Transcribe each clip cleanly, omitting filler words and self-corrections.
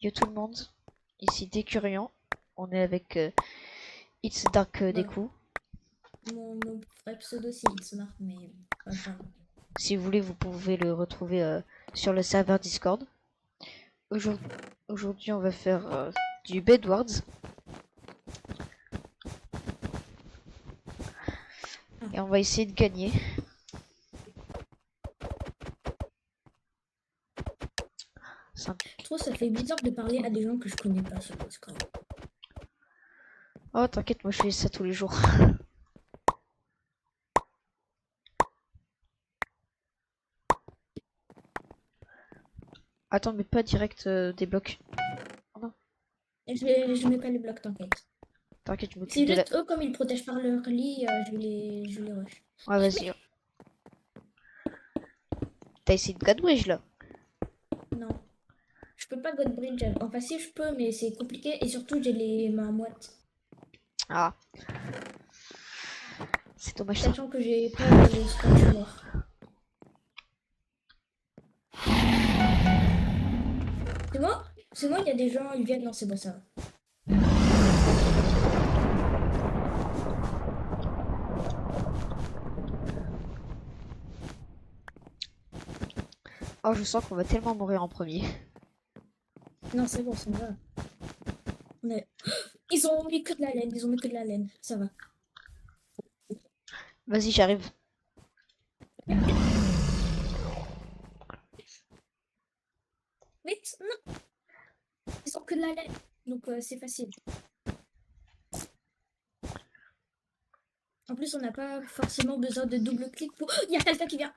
Yo tout le monde, ici Décurion. On est avec It's Dark Bah, Deku. mon vrai pseudo c'est Xmart, mais pas grave. Si vous voulez, vous pouvez le retrouver sur le serveur Discord. Aujourd'hui, on va faire du Bedwars et on va essayer de gagner. Je trouve ça fait bizarre de parler à des gens que je connais pas sur Discord. Oh, t'inquiète, moi je fais ça tous les jours. Attends, mais pas direct des blocs. Oh non, Et je mets pas les blocs, t'inquiète. t'inquiète, je m'occupe C'est de la. juste eux, comme ils protègent par leur lit, je vais les rush. Ouais, Mais vas-y. T'as essayé de gadwedge là? non, je peux pas God Bridge. Enfin, si je peux, mais c'est compliqué. Et surtout, j'ai les mains moites. Ah, c'est dommage ça. Sachant que j'ai pas les statues morts. C'est moi, il y a des gens, ils viennent. Non, c'est bon, ça va. Oh, je sens qu'on va tellement mourir en premier. Non, c'est bon, ça va. On est- Ils ont mis que de la laine, ils ont mis que de la laine. Ça va. Vas-y, j'arrive. Vite, non, ils ont que de la laine. Donc, c'est facile. En plus, on n'a pas forcément besoin de double clic pour. Il y a quelqu'un qui vient.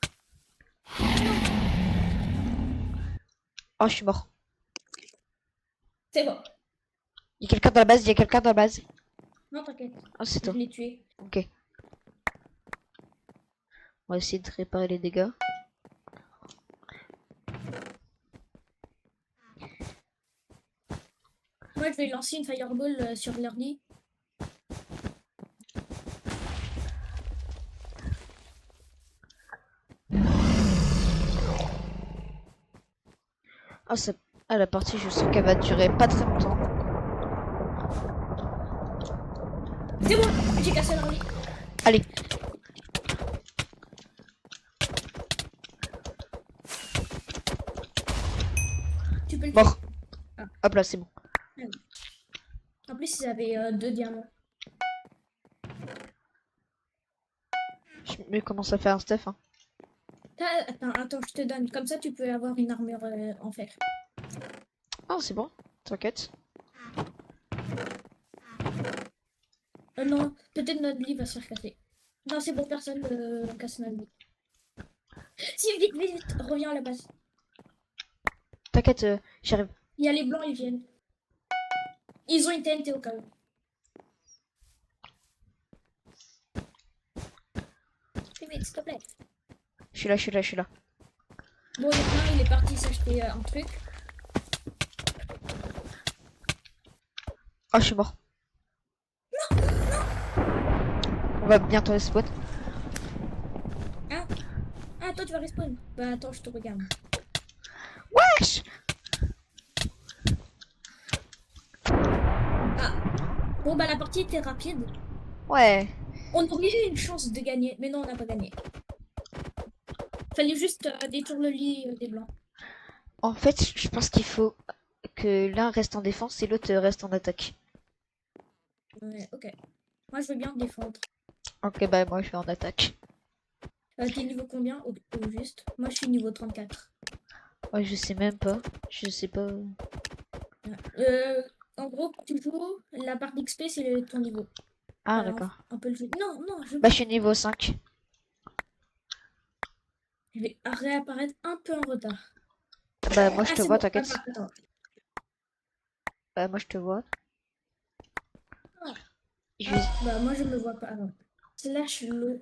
Oh, je suis mort. C'est bon. Il y a quelqu'un dans la base, il y a quelqu'un dans la base. Non, t'inquiète. Oh, c'est Je toi. l'ai tué. Ok. On va essayer de réparer les dégâts. Moi, je vais lancer une fireball sur leur lit. Oh, ça... Ah, la partie, je sens qu'elle va durer pas très longtemps. C'est bon, j'ai cassé leur lit. Allez. Tu peux le tuer. Mort. Ah. Hop là, c'est bon. En plus, ils avaient 2 diamants. Je me commence à faire un stuff. Hein. Attends, je te donne. Comme ça, tu peux avoir une armure en fer. Oh, c'est bon. T'inquiète. Non, peut-être notre lit va se faire casser. Non, c'est bon, personne ne casse notre lit. Si, vite, vite, vite, reviens à la base. T'inquiète, j'arrive. Il y a les blancs, ils viennent. Ils ont une TNT au cas où. Fais vite, s'il te plaît. Je suis là, je suis là, je suis là. Bon, il y en a un, il est parti s'acheter un truc. Oh, je suis mort. On va bientôt respawn. Ah, ah, toi, tu vas respawn. Bah, attends, je te regarde. Wesh. Ah, bon, bah, la partie était rapide. Ouais. On aurait eu une chance de gagner, mais non, on n'a pas gagné. Fallait juste détourner le lit des blancs. En fait, je pense qu'il faut que l'un reste en défense et l'autre reste en attaque. Ouais, ok. Moi, je veux bien défendre. Ok, bah moi je vais en attaque. T'es niveau combien au juste? Moi, je suis niveau 34. Ouais, je sais même pas. Je sais pas. En gros, quand tu joues, la part d'XP, c'est ton niveau. Ah, Alors, d'accord. on peut le jouer. Non, non, Bah, je suis niveau 5. je vais réapparaître un peu en retard. Bah, moi je Ah, te c'est vois, bon. t'inquiète. Attends. Bah, moi je te vois. Ah, Je vais... ah, bah, moi, je me vois pas. Alors, slash le.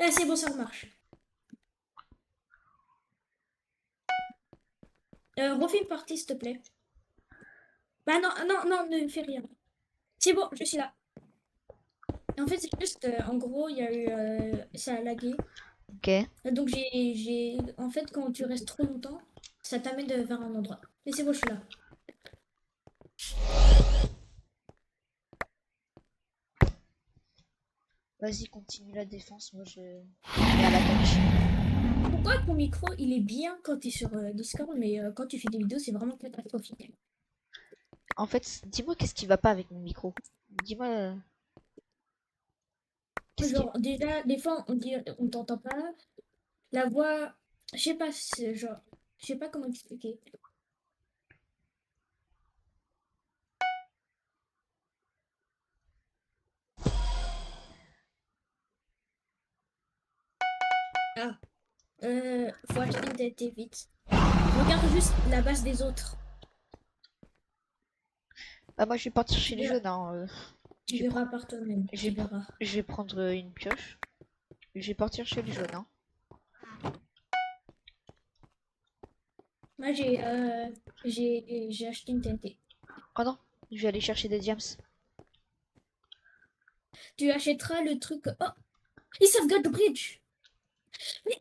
Ah, c'est bon, ça marche. Refais une partie, s'il te plaît. Bah, non, non, non, ne fais rien. C'est bon, je suis là. En fait, c'est juste, en gros, il y a eu. Ça a lagué. Ok. Donc, En fait, quand tu restes trop longtemps, ça t'amène vers un endroit. Mais c'est bon, je suis là. Vas-y, continue la défense. Moi, je vais à l'attaque. Pourquoi ton micro, il est bien quand tu es sur Discord, mais quand tu fais des vidéos, c'est vraiment catastrophique. En fait, dis-moi qu'est-ce qui va pas avec mon micro. Dis-moi qu'est-ce qui... Genre, déjà, des fois, on dit, on t'entend pas. La voix, je sais pas, genre, je sais pas comment expliquer. Ah, faut acheter une tête vite. Regarde juste la base des autres. Ah, moi, je vais partir Tu chez les verras, jeunes. Hein. tu Je vais, verras par toi-même. je Tu vais, verras. je vais prendre une pioche. Je vais partir chez les jeunes. Hein. Moi, j'ai acheté une TNT. Oh non, je vais aller chercher des diams. Tu achèteras le truc. Oh, ils sauvegarde the bridge. Mais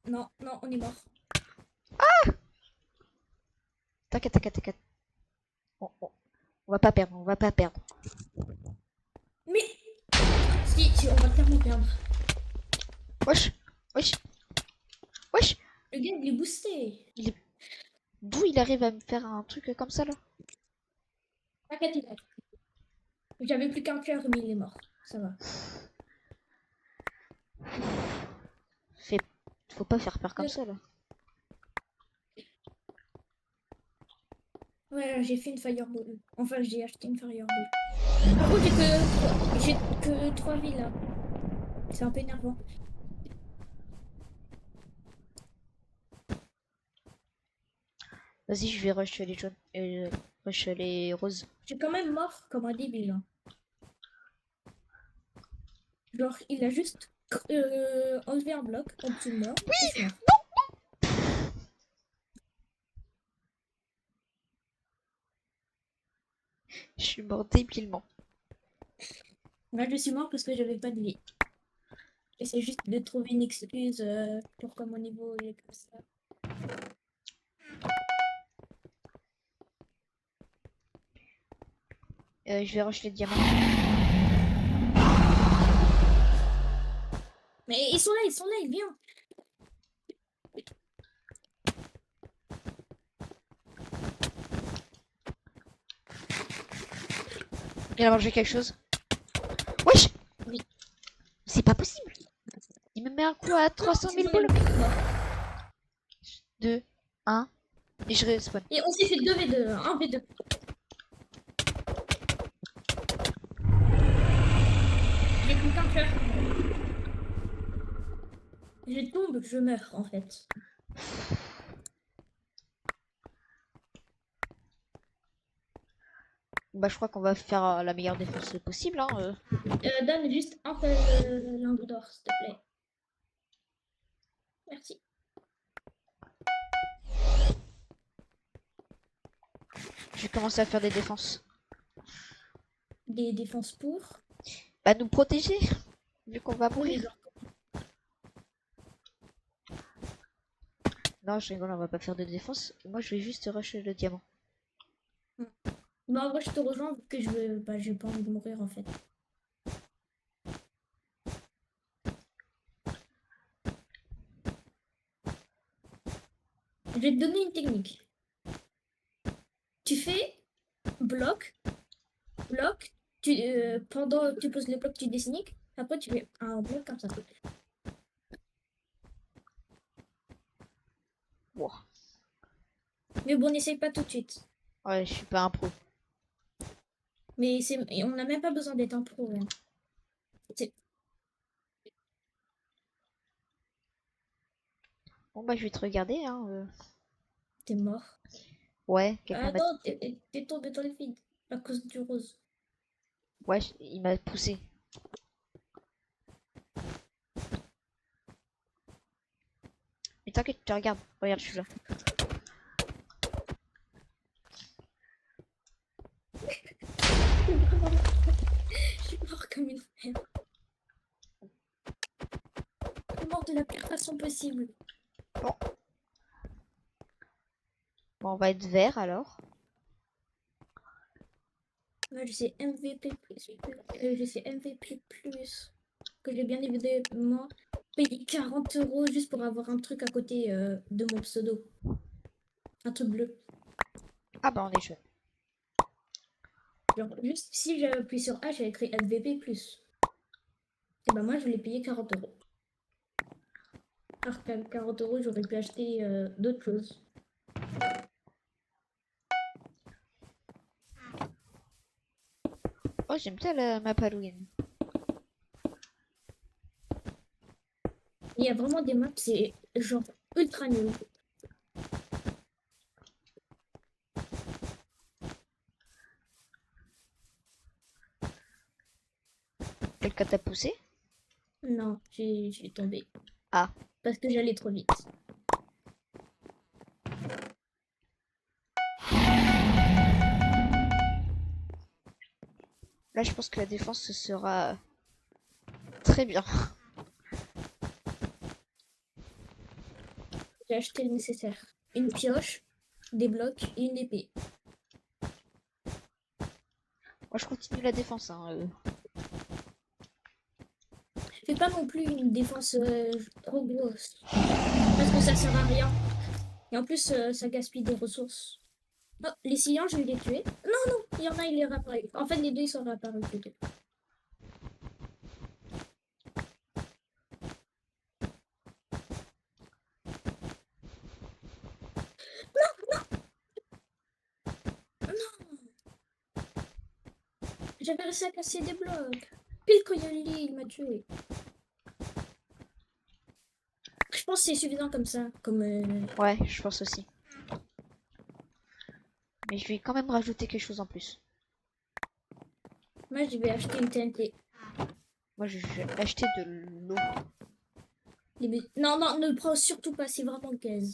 non, non, on est mort. T'inquiète, t'inquiète, t'inquiète. On va pas perdre, on va pas perdre. Mais si, on va clairement perdre. Wesh, wesh, wesh. Le gars, il est boosté. D'où il arrive à me faire un truc comme ça là? T'inquiète, il a. J'avais plus qu'un cœur, mais il est mort. Ça va. Fait... Faut pas faire peur comme ça là. Ouais, j'ai fait une fireball. Enfin, j'ai acheté une fireball. Par contre, j'ai que 3 vies là. C'est un peu énervant. Vas-y, je vais rush les jaunes. Rush les roses. J'ai quand même mort comme un débile. Hein. Genre, il a juste enlevé un bloc en dessous de moi. Et je suis mort. Je suis mort débilement. Là, je suis mort parce que j'avais pas de vie. J'essaie juste de trouver une excuse pour que mon niveau il est comme ça. Je vais rush les diamants. Mais ils sont là, ils viennent. Il a mangé quelque chose. Wesh! Oui. C'est pas possible! Il me met un coup à 300 000 boules. 2, 1, et je respawn. Et on s'est fait 2v2, 1v2. J'ai plus qu'un cœur. Je tombe, je meurs en fait. Bah, je crois qu'on va faire la meilleure défense possible. Hein. Donne juste un seul lingot d'or, s'il te plaît. Merci. Je vais commencer à faire des défenses. Des défenses pour. Bah, nous protéger, vu qu'on va Oui, mourir. genre. Non, je rigole, on va pas faire de défense. Moi, je vais juste rush le diamant. Bah, moi, je te rejoins vu que j'ai pas envie de mourir en fait. Je vais te donner une technique. Tu fais bloc, bloc, pendant que tu poses le bloc, tu dessines. Après, tu fais un bloc comme ça. Wow. Mais bon, n'essaye pas tout de suite. Ouais, je suis pas un pro. Mais on n'a même pas besoin d'être un pro. Hein. Bon, bah, je vais te regarder. Hein. T'es mort. Ouais, Ah quelqu'un m'a... non, t'es tombé dans le vide à cause du rose. Ouais, il m'a poussé. Mais t'inquiète, tu regardes. Regarde, je suis là. Je suis mort comme une frère. possible. Bon, on va être vert alors. Moi, je sais MVP plus. Je sais MVP plus. Que j'ai bien évidemment payé 40 euros juste pour avoir un truc à côté de mon pseudo. Un truc bleu. Ah bah on est jaune. Genre, juste si j'avais appuyé sur H, j'avais écrit MVP plus. Et bah, moi, je l'ai payé 40 euros. Alors qu'à 40 euros, j'aurais pu acheter d'autres choses. Oh, j'aime bien la map Halloween. Il y a vraiment des maps, c'est genre ultra nul. Quel cas t'as poussé? Non, j'ai tombé. Ah, Parce que j'allais trop vite. là je pense que la défense ce sera très bien. J'ai acheté le nécessaire. Une pioche, des blocs et une épée. Moi je continue la défense. Hein. Fais pas non plus une défense trop grosse. Parce que ça sert à rien. Et en plus, ça gaspille des ressources. Oh, les sillons, je vais les tuer. Non, non, il y en a, il est réapparu. En fait, les deux, ils sont réapparus plutôt. J'avais réussi à casser des blocs. Pile quand il y a le lit, il m'a tué. Je pense que c'est suffisant comme ça. Comme, Ouais, je pense aussi. Mais je vais quand même rajouter quelque chose en plus. moi, je vais acheter une TNT. Moi je vais acheter de l'eau. Non, non, ne le prends surtout pas, c'est vraiment gaze.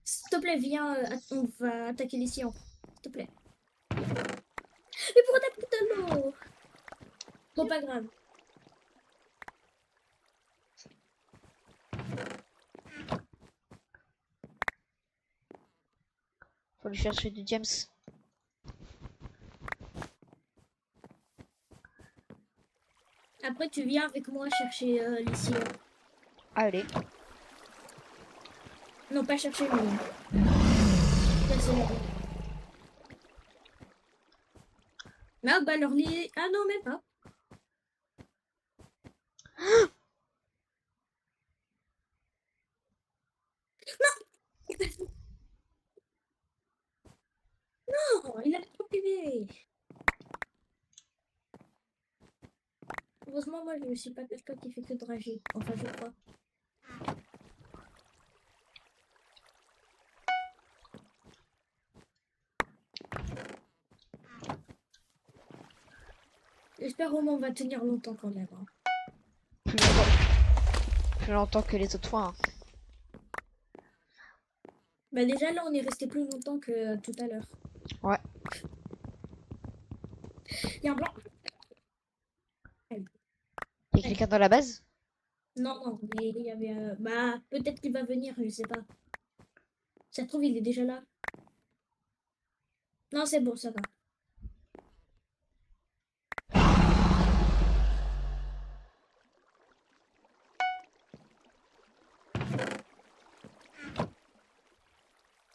S'il te plaît, viens, on va attaquer les sillons. S'il te plaît. Mais pourquoi t'as pris de l'eau? Bon, pas grave. Faut lui chercher du James. Après, tu viens avec moi chercher les sillons. Allez. Non, pas chercher, mais casser la route. Ah, bah, leur lit. Ah non, même pas. Non, il a trop PV. Heureusement, moi, je ne suis pas quelqu'un qui fait que drager. Enfin, je crois. J'espère au moins on va tenir longtemps quand même. Hein. Plus longtemps, plus longtemps que les autres fois. Hein. Bah déjà là on est resté plus longtemps que tout à l'heure. Ouais. Il y a un blanc. Y'a quelqu'un dans la base? Non, non, mais il y avait... bah peut-être qu'il va venir, je sais pas. Ça se trouve il est déjà là. Non c'est bon, ça va.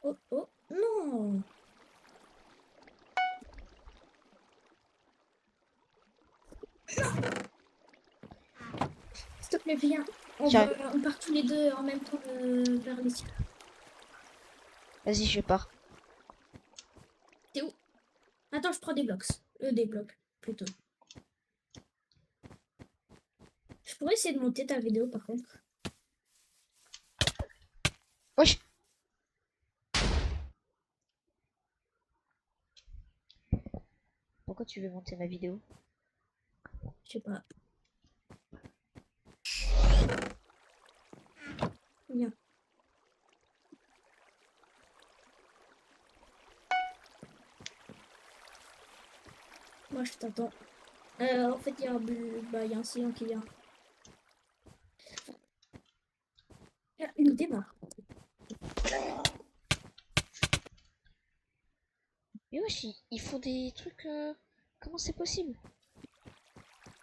Oh, oh, non. S'il te plaît, viens. J'arrive. On part tous les deux en même temps vers les cieux. Vas-y, je pars. T'es où? Attends, je prends des blocs. Des blocs, plutôt. Je pourrais essayer de monter ta vidéo par contre. Pourquoi tu veux monter ma vidéo? Je sais pas. Viens. Moi, je t'attends. En fait, il y a il y a un sillon qui vient. Ah, il démarre. Mais wesh, ils font des trucs. Comment c'est possible?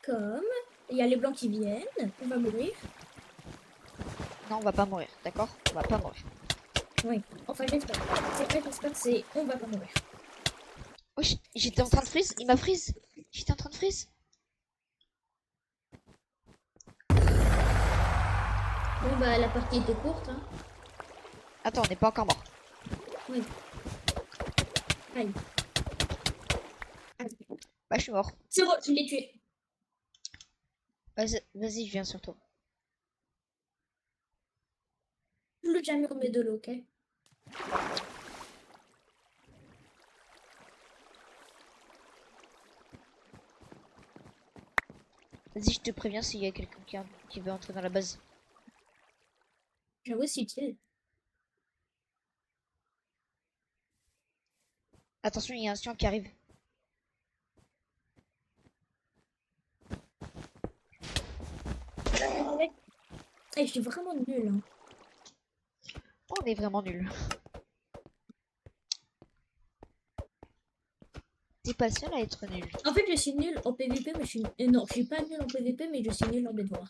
Comme il y a les blancs qui viennent, on va mourir. Non, on va pas mourir, d'accord? On va pas mourir. Oui, enfin j'espère. C'est vrai, j'espère, c'est on va pas mourir. Wesh, j'étais en train de freeze, il m'a freeze. J'étais en train de freeze. Bon bah la partie était courte, hein. Attends, on n'est pas encore mort. Oui. Aïe. Aïe. Bah, je suis mort. C'est bon, je l'ai tué. Vas-y, je viens sur toi. Plus jamais remet de l'eau, ok? Vas-y, je te préviens s'il y a quelqu'un qui veut entrer dans la base. J'avoue, c'est utile. Attention, il y a un sion qui arrive. Et je suis vraiment nulle, hein. On est vraiment nul. T'es pas le seul à être nul. En fait, je suis nulle en PVP, mais je suis... non, je suis pas nulle en PVP, mais je suis nulle en Bed Wars.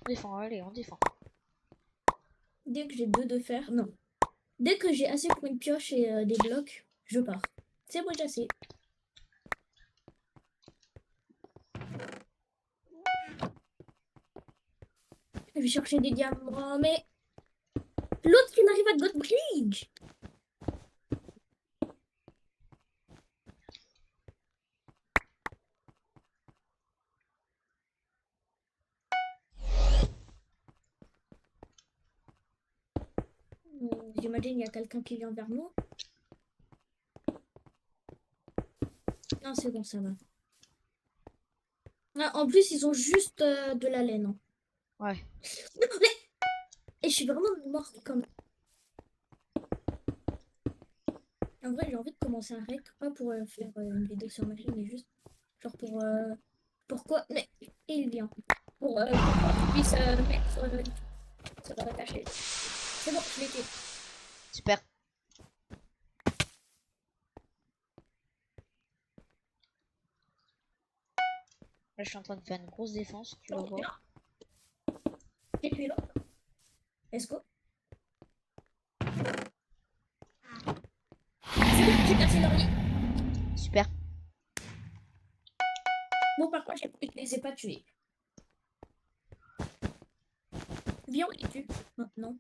On défend, allez, on défend. Dès que j'ai deux de fer, non. Dès que j'ai assez pour une pioche et des blocs, je pars. C'est bon, j'ai assez. Je vais chercher des diamants, mais l'autre il arrive à God Bridge. J'imagine il y a quelqu'un qui vient vers nous. Non, c'est bon, ça va. Ah, en plus, ils ont juste de la laine, hein. Ouais. Non, mais... Et je suis vraiment morte comme... En vrai, j'ai envie de commencer un rec, pas pour faire une vidéo sur ma chaîne, mais juste genre pour... pourquoi... Mais il vient. Pour que je puisse mettre sur la cacher. C'est bon, je l'ai tué. Super. Là, je suis en train de faire une grosse défense, tu vas Bon, voir. j'ai tué l'autre. Let's go. C'est bon, j'ai cassé leur lit. Super. Bon, par contre, je les ai pas tués. Viens, on les tue. Maintenant.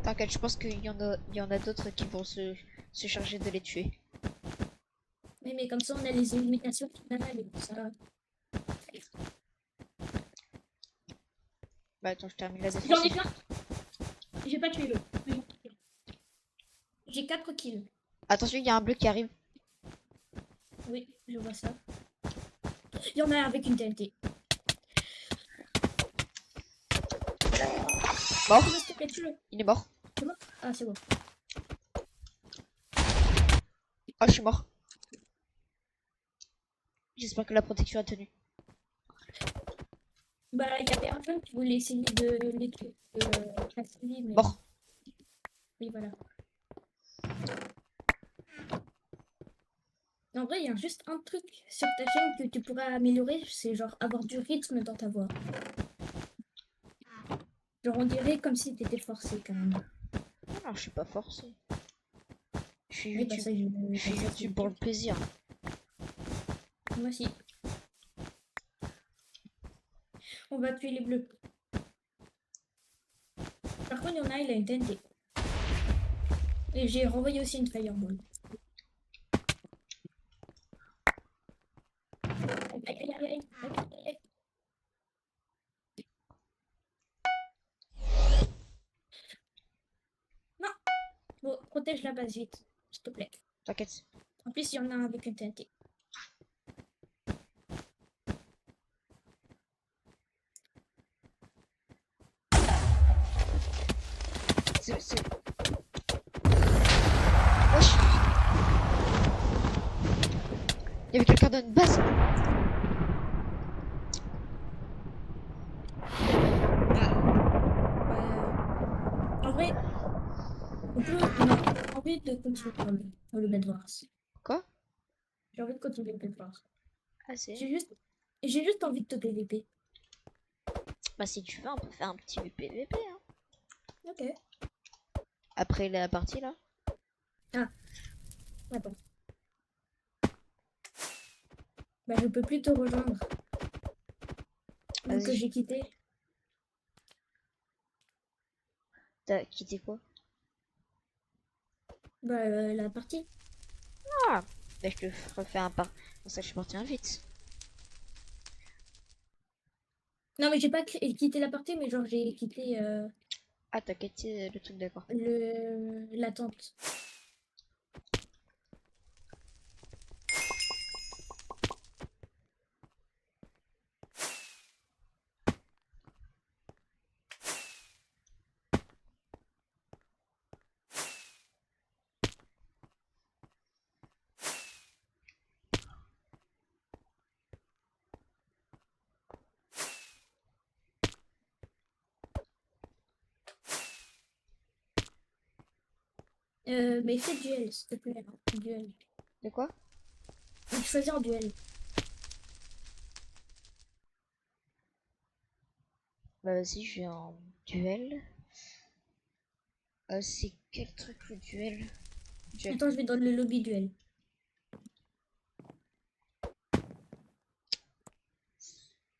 T'inquiète, je pense il y en a d'autres qui vont se charger de les tuer. Oui, mais comme ça, on a les éliminations finales et tout ça. Bah attends, je termine la J'en défense. ai plein. J'ai pas tué l'autre. J'ai 4 kills. Attention, il y a un bleu qui arrive. Oui, je vois ça. Il y en a avec une TNT. Mort. S'il te plaît, tue-le. Il est mort. C'est bon? Ah, c'est bon. Oh, je suis mort. J'espère que la protection a tenu. Bah, il y avait un jeune qui voulait essayer de les tuer. Mais... Mort. Oui, voilà. En vrai, il y a juste un truc sur ta chaîne que tu pourrais améliorer, c'est genre avoir du rythme dans ta voix. Genre, on dirait comme si t'étais forcé quand même. Non, je suis pas forcé. Je suis Oui, bah YouTube. ça, Je suis YouTube pour le plaisir. Moi aussi. On va tuer les bleus. Par contre, spawn, il y en a, il a une TNT. Et j'ai renvoyé aussi une fireball. Aïe, aïe, aïe, aïe, aïe, aïe, aïe. Non, bon, protège la base vite, s'il te plaît. T'inquiète. En plus, il y en a un avec une TNT. C'est... Wesh. Il y avait quelqu'un dans une base. En vrai, on peut. Non, j'ai envie de continuer le Bed Wars. Quoi? J'ai envie de continuer le Bed Wars. Ah c'est... J'ai juste. J'ai juste envie de te PVP. Bah si tu veux, on peut faire un petit PVP, hein. Ok. Après la partie là. Ah, attends. Bah, je peux plus te rejoindre. Vu que Vas-y. j'ai quitté. T'as quitté quoi? Bah, la partie. Ah. Bah je te refais un pas. Pour ça je suis parti vite. Non, mais j'ai pas quitté la partie, mais genre, j'ai quitté Ah t'as quitté le truc, d'accord. la tente. Mais fais duel, s'il te plaît. Duel. De quoi? Choisis un duel. Bah vas-y, je vais en duel. C'est quel truc le duel? Duel. Attends, je vais dans le lobby duel.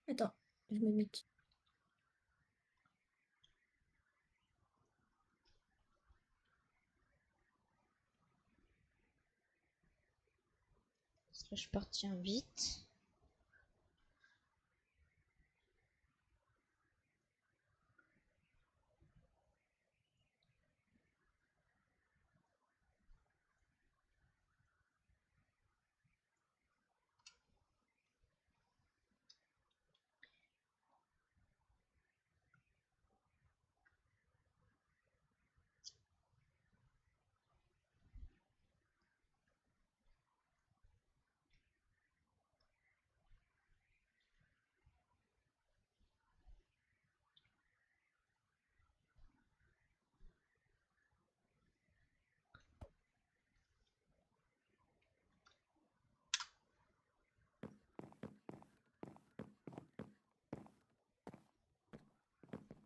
Attends, je me mets. Parce que je suis parti vite.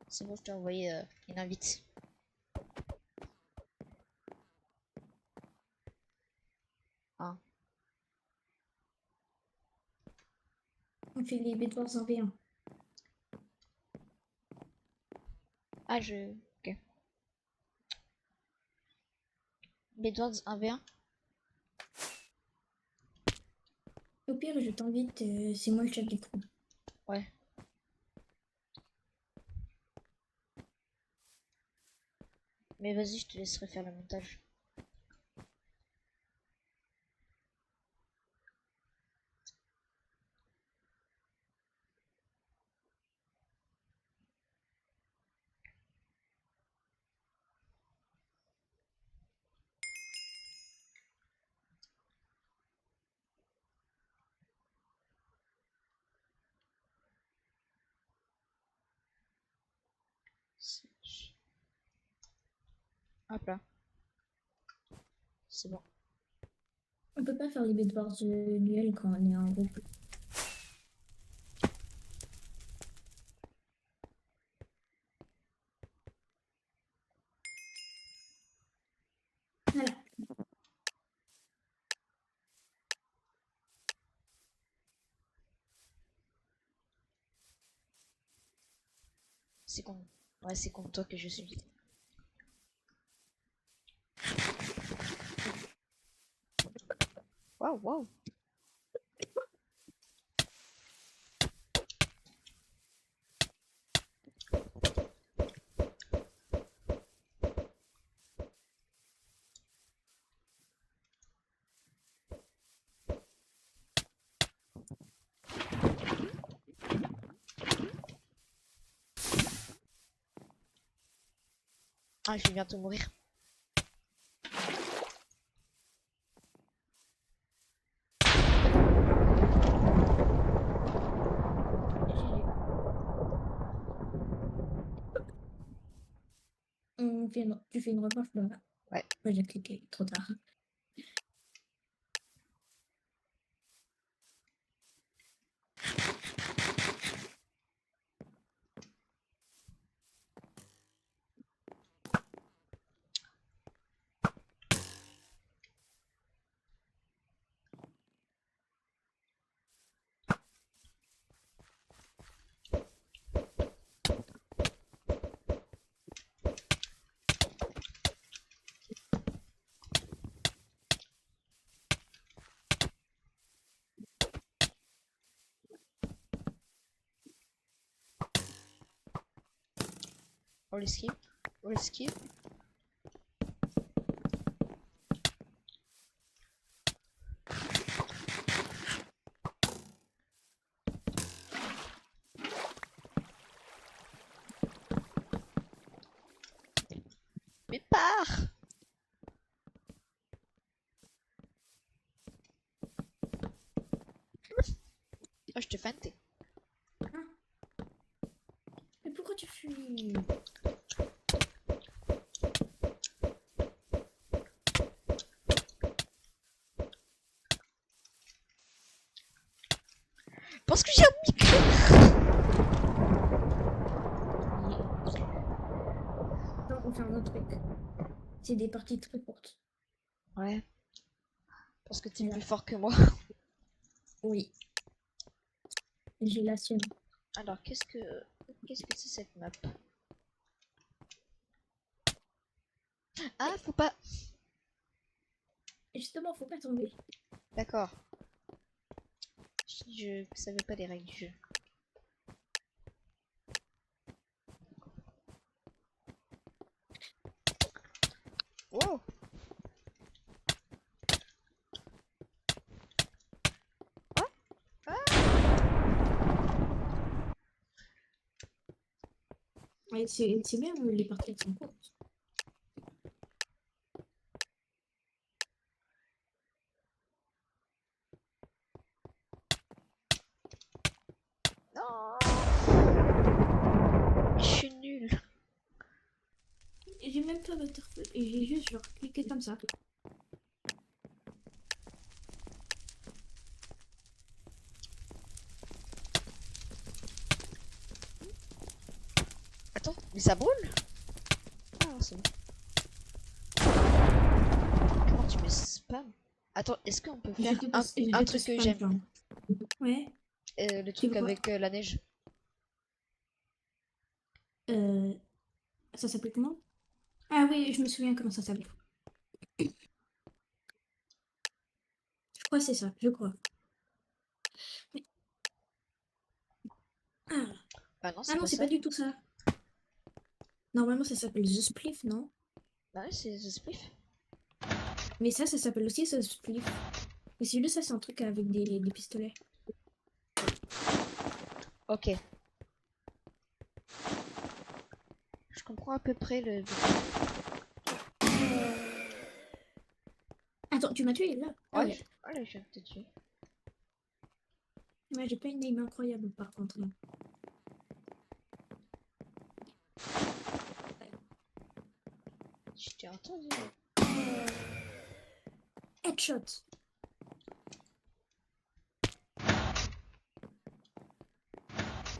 C'est bon, je t'ai envoyé une invite. Ah. On fait les Bedwars en V1. Ah, je... Ok. Bedwars 1v1. Au pire, je t'invite, c'est moi le chef du crew. Ouais. Mais vas-y, je te laisserai faire le montage. Hop là. C'est bon. On peut pas faire les Bedwars duel quand on est en groupe. Voilà. C'est con. Ouais, c'est contre toi que je suis. Waouh, waouh. Ah, je vais bientôt mourir. GG. Tu fais une revanche là. Ouais. Ouais, j'ai cliqué trop tard. On l'esquive. On l'esquive. Mais pars! Oh, je te feintais. Mais pourquoi tu fuis? Parce que j'ai un micro. Non, on fait un autre truc. C'est des parties très courtes. Ouais. Parce que t'es Là. plus fort que moi. Oui. J'ai la sienne. Alors, qu'est-ce que c'est cette map? Ah, faut pas. Et justement, faut pas tomber. D'accord. Je savais pas les règles du jeu. Wow. Ouais, c'est bien, les parties elles sont courtes. Non. Je suis nulle. Et j'ai même pas Butterfly. Et j'ai juste genre cliqué comme ça. Attends, mais ça brûle? Ah, c'est bon. Comment tu me spam? Attends, est-ce qu'on peut faire un truc que j'aime? Ouais. Le truc vois. avec la neige. Euh, ça s'appelle comment? Ah oui, je me souviens comment ça s'appelle. Je crois que c'est ça, je crois. Mais- Ah, Bah non, ah c'est non, pas c'est ça. pas du tout ça. Normalement, ça s'appelle The Spliff, non? Bah ouais, c'est The Spliff. Mais ça s'appelle aussi The Spliff. Mais celui-là, ça, c'est un truc avec des pistolets. Ok. Je comprends à peu près le... Attends, tu m'as tué là? Ah Ouais, ouais. je viens de te tuer. Ouais, j'ai pas une aim incroyable par contre. Là. Je t'ai entendu. Headshot.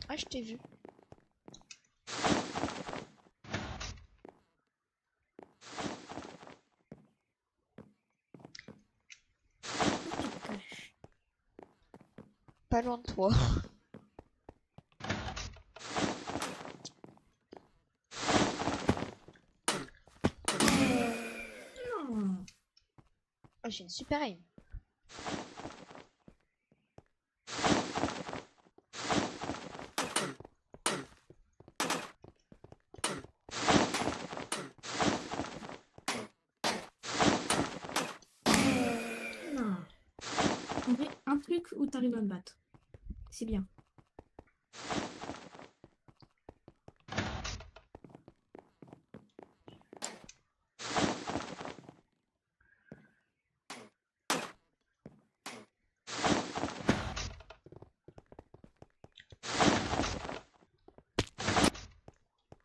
Ah, je t'ai vu. Tu te caches. Pas loin de toi. Non. Oh, j'ai une super aim. truc où t'arrives à me battre. C'est bien.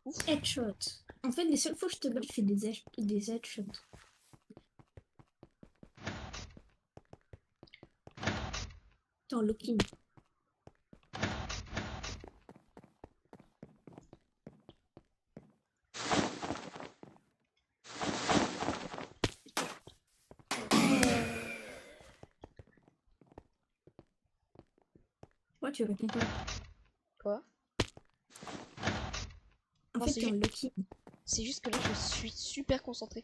Ouf. Headshot. En fait, les seules fois que je te bats, je fais des headshots. Attends, lock-in. Ouais, tu réponds pas. Quoi? En Non, fait, t'es en lock-in. c'est juste que là, je suis super concentré.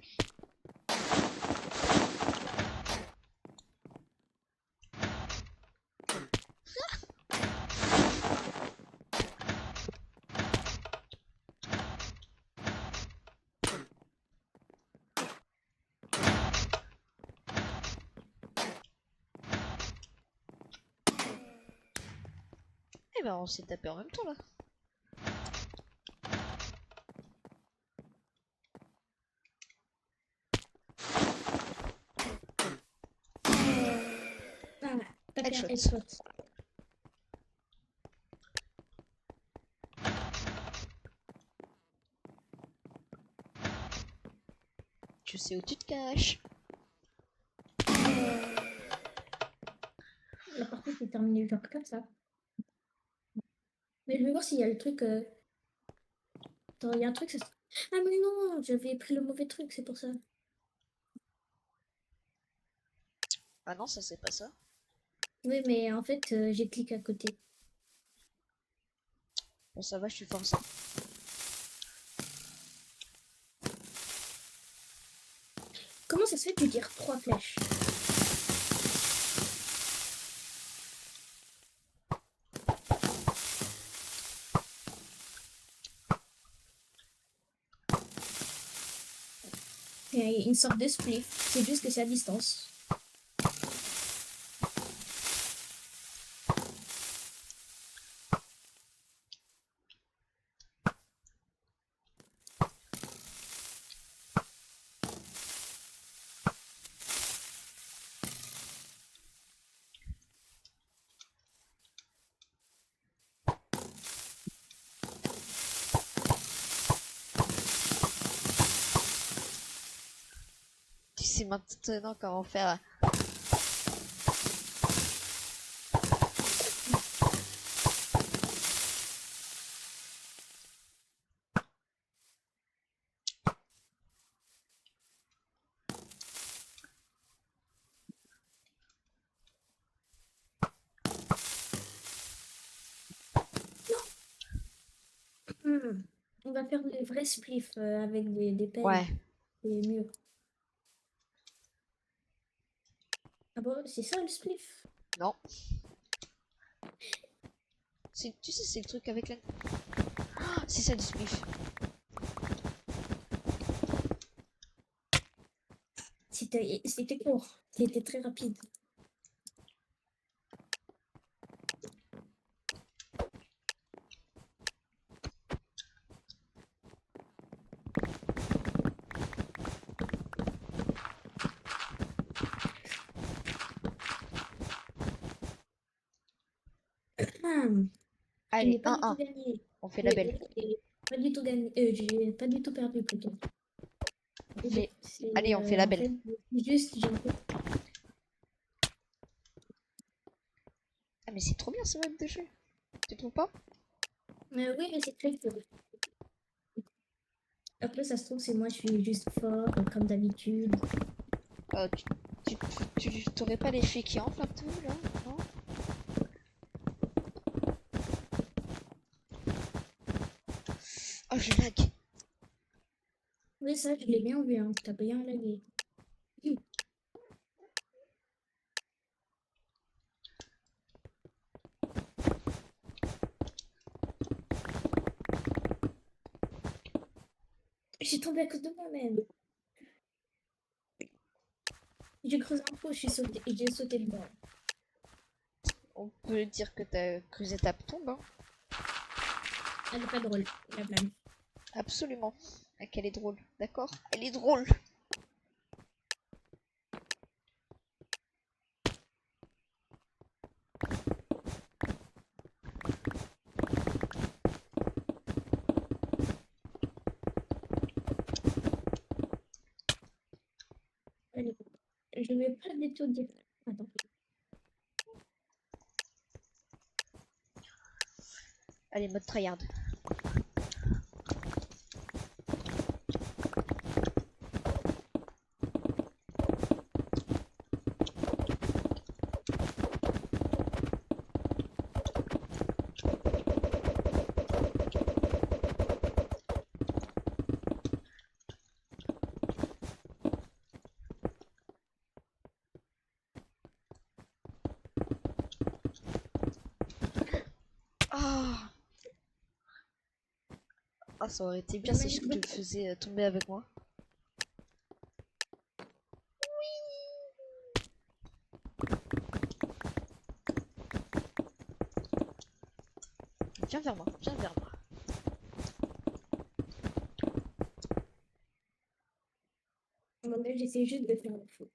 Eh ben, on s'est tapé en même temps, là. Ah, t'as fait un Headshot. headshot. Je sais où tu te caches. La partie s'est terminée genre comme ça. Mais je vais voir s'il y a le truc. Attends, il y a un truc. Ah, mais non, j'avais pris le mauvais truc, c'est pour ça. Ah non, ça c'est pas ça. Oui, mais en fait, j'ai cliqué à côté. Bon, ça va, je suis forcé. Comment ça se fait que tu tires 3 flèches? C'est une sorte de spliff. C'est juste que c'est à distance. Tu sais maintenant comment faire. Hmm. On va faire des vrais spliffs avec des pelles Ouais. et des murs. Ah bon, c'est ça le spliff? Non. Tu sais, c'est le truc avec la... Ah, c'est ça du spliff. C'était court. C'était très rapide. Hmm. Je Allez, n'ai pas du tout 1-1. gagné. On fait la Mais belle. j'ai pas du tout gagné. J'ai pas du tout perdu plutôt. On fait... Allez, on fait la En belle. fait, juste, j'ai fait. Ah, mais c'est trop bien ce mode de jeu. Tu trouves pas? Oui, mais c'est très cool. Après, ça se trouve, c'est moi, je suis juste fort, comme d'habitude. Euh, tu t'aurais pas les filles qui enflent un peu, là? Non? Oh, je lag. Oui, ça, je l'ai bien vu, hein. T'as bien lagué. J'ai tombé à cause de moi-même. J'ai creusé un trou, je suis sauté, et j'ai sauté dedans. On peut dire que t'as creusé ta tombe, hein. Elle est pas drôle, la blague. Absolument. Ah, qu'elle est drôle, d'accord? Elle est drôle. Allez, je vais pas du tout dire. Attends. Allez, mode tryhard. Ah, ah, ça aurait été bien si je te faisais tomber avec moi. Viens vers moi, viens vers moi. Bon, là, j'essaie juste de faire le faux.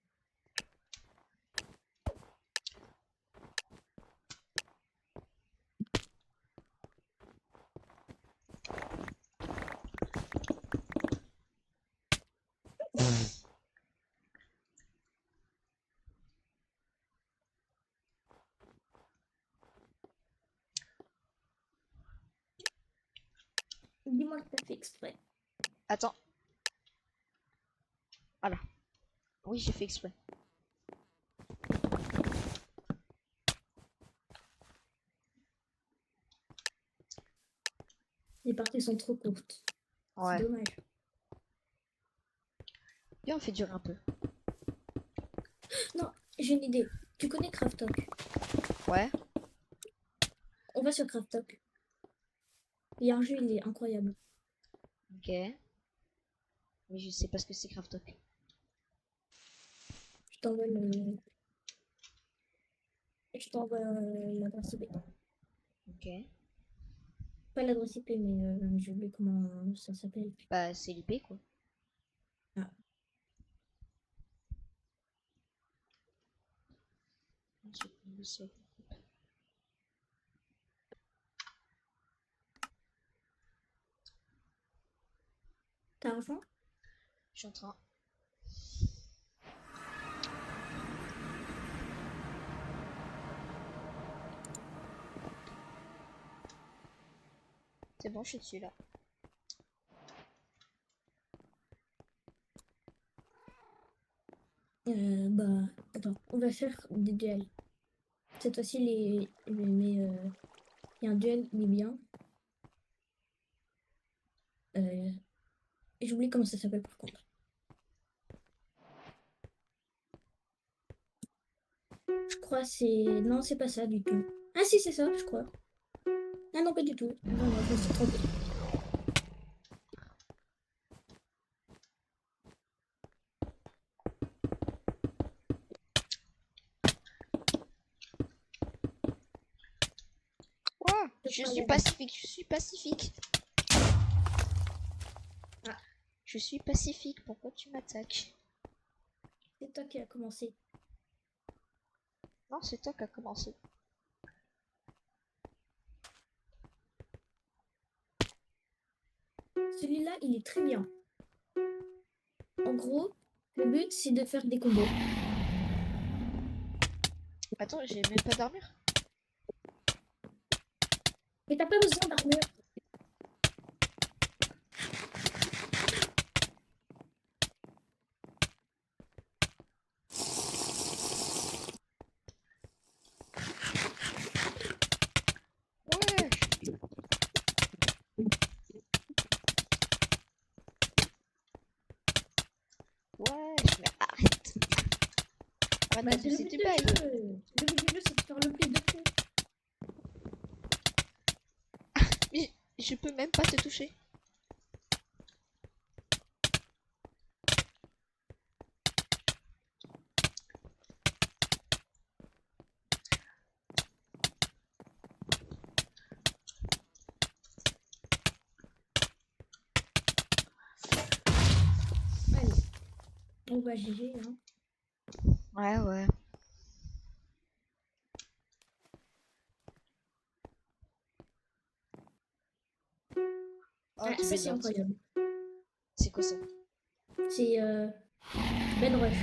Dis-moi que t'as fait exprès. Attends. Voilà. Oui, j'ai fait exprès. Les parties sont trop courtes. C'est Ouais. dommage. Viens, on fait durer un peu. Non, j'ai une idée. Tu connais Craftalk? Ouais. On va sur Craftalk. Il y a un jeu, il est incroyable. Ok. Mais je sais pas ce que c'est Craftalk. Je t'envoie le... Je t'envoie l'adresse IP. Ok. Pas l'adresse IP, mais j'ai oublié comment ça s'appelle. Bah, c'est l'IP quoi. Ah. T'as rejoint? Je suis en train. C'est bon, je suis dessus là. Bah, attends, on va faire des duels. Cette fois-ci, mais il y a un duel libyen. Euh, J'oublie comment ça s'appelle par contre. Je crois c'est... Non, c'est pas ça du tout. Ah si, c'est ça, je crois. Ah non, pas du tout. Non, non, je me suis trompée. Ouah, Je je crois suis la vie. pacifique, je suis pacifique. Ah, Je suis pacifique, pourquoi tu m'attaques? c'est toi qui as commencé. Non, c'est toi qui as commencé. Celui-là, il est très bien. En gros, le but, c'est de faire des combos. Attends, j'ai même pas d'armure. Mais t'as pas besoin d'armure. Ouais, ouais, mais arrête. Arrête Bah, c'est le d'abuser but du du bail. jeu. Le but du jeu, c'est de faire le plus de coups. Mais je peux même pas te toucher. Bon bah GG, hein. Ouais, ouais. Oh, Ah, tu ça c'est Bedwars. incroyable. C'est quoi ça? C'est Ben Rush.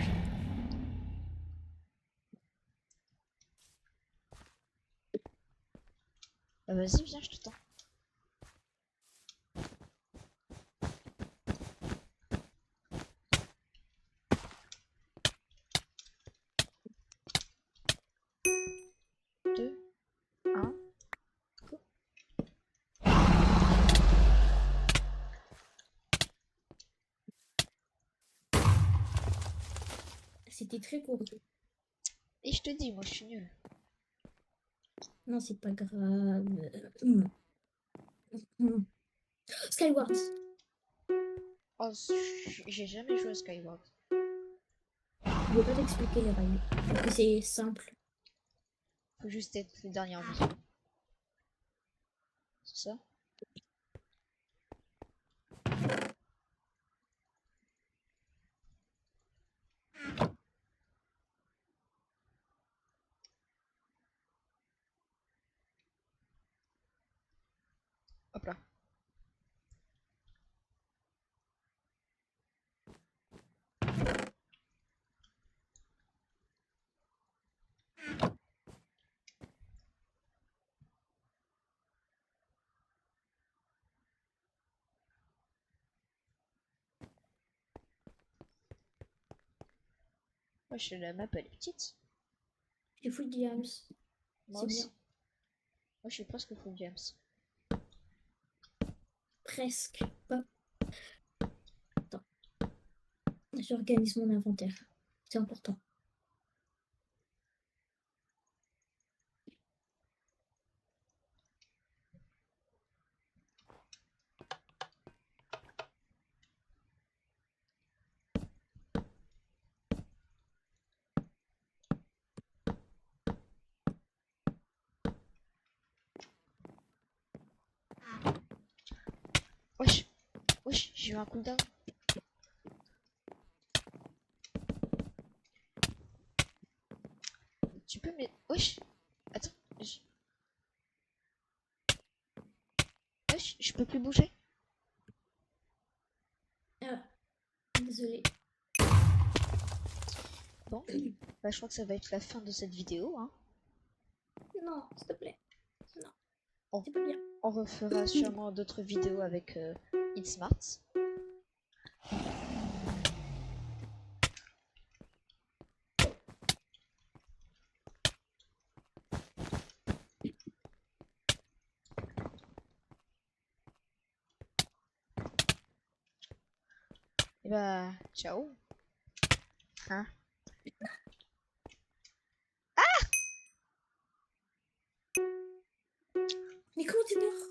Bah, vas-y, viens, je t'attends. Deux, un. C'était très court. Et je te dis, moi, je suis nul. Non, c'est pas grave. Hmm. Hmm. Skyward. Oh, j'ai jamais joué à Skyward. Je vais pas t'expliquer les règles. Parce que c'est simple. Faut juste être les dernières vies. C'est ça? Hop là. Wesh, la map, elle est petite. J'ai full James. Moi C'est bien. aussi. Moi, je suis presque full James. Presque. Pas. Attends. J'organise mon inventaire. C'est important. Wesh, wesh, j'ai eu un cooldown. Tu peux mais wesh. Attends. Wesh, je peux plus bouger. Ah, désolé. Bon, bah je crois que ça va être la fin de cette vidéo, hein. Non, s'il te plaît. Non, On, c'est pas bien. on refera sûrement d'autres vidéos avec It's Smart. Et bah, ciao. Hein? Mais comment tu meurs?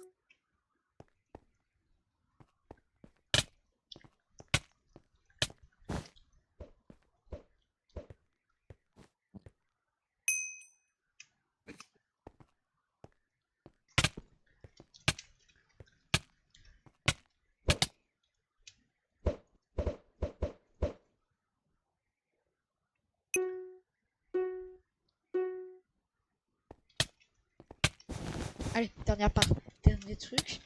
Allez, dernière part. Dernier truc.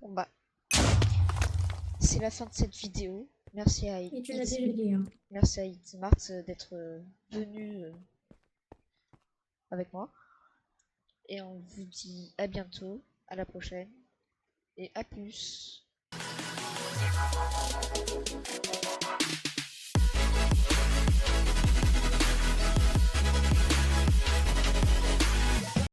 Bon bah, c'est la fin de cette vidéo. Merci à Et tu l'as It's, déjà dit, hein. merci à It's Smart d'être venu avec moi. Et on vous dit à bientôt, à la prochaine et à plus.